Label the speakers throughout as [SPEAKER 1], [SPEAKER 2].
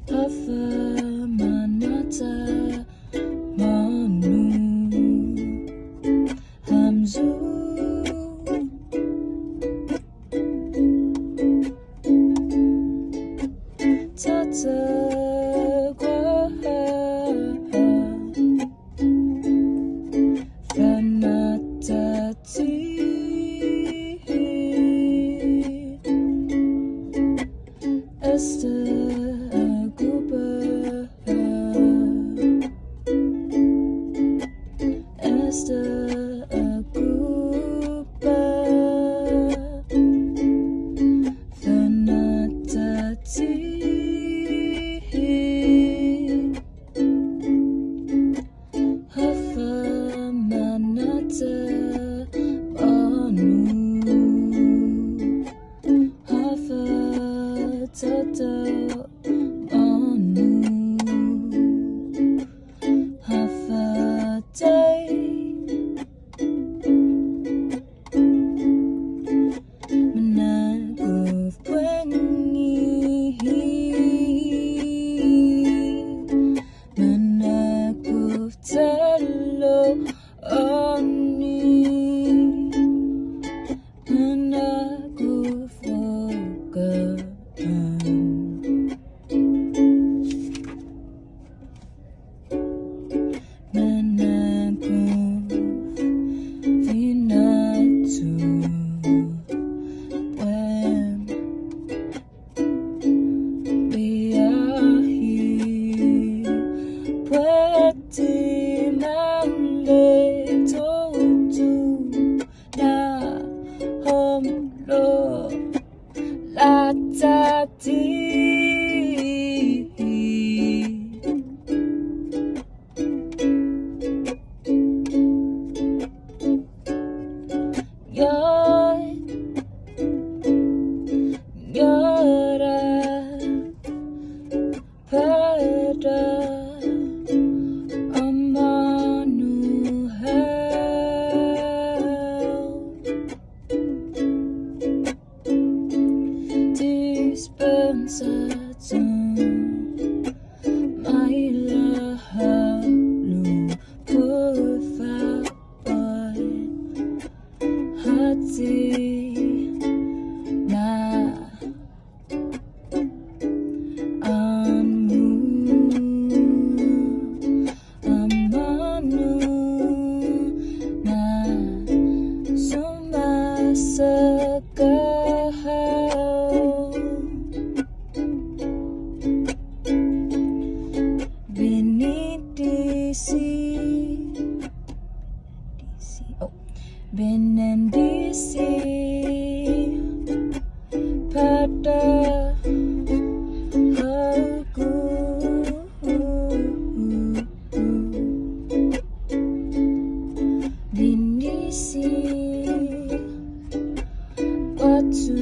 [SPEAKER 1] Hafa manata manu hamzu tata fanatati Esther benendisi pada aku benendisi waktu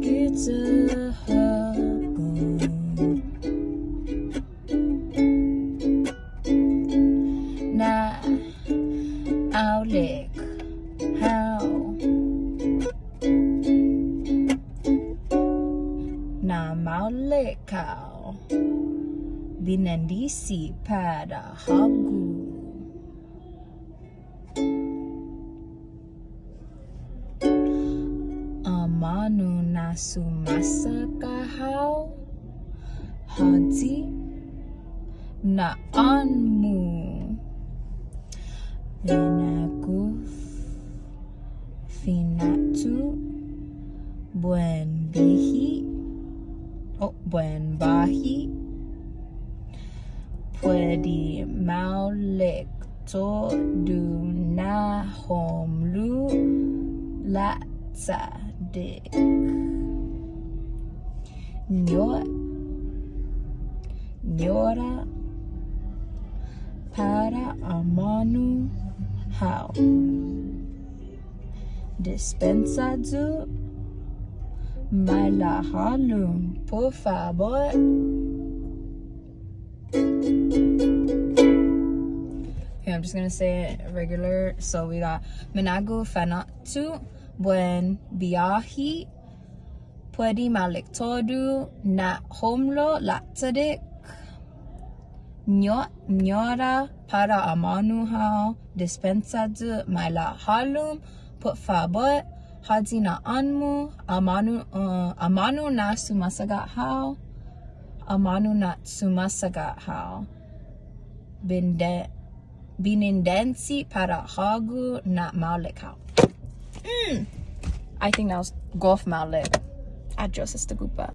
[SPEAKER 1] kita Aulik how na maulik kau binandisi pada hagu amanu nasu masa kahau hati na anmu Venakuf finatu buen bahi puedi maulek to du na homlu latsa dik nyora para amanu how dispensado Maila halum, por favor. Okay, I'm just gonna say it regular. So we got Menagu fanatu buen viaje pwede malik todo na homlo latsadik. Nyora para amanu hao dispensa du maila halum put fabot hadzina anmu amanu na sumasagat hao amanu na sumasagat hao binindensi para hagu na malik hao. I think that was golf malik. Adios, Sister Gupa.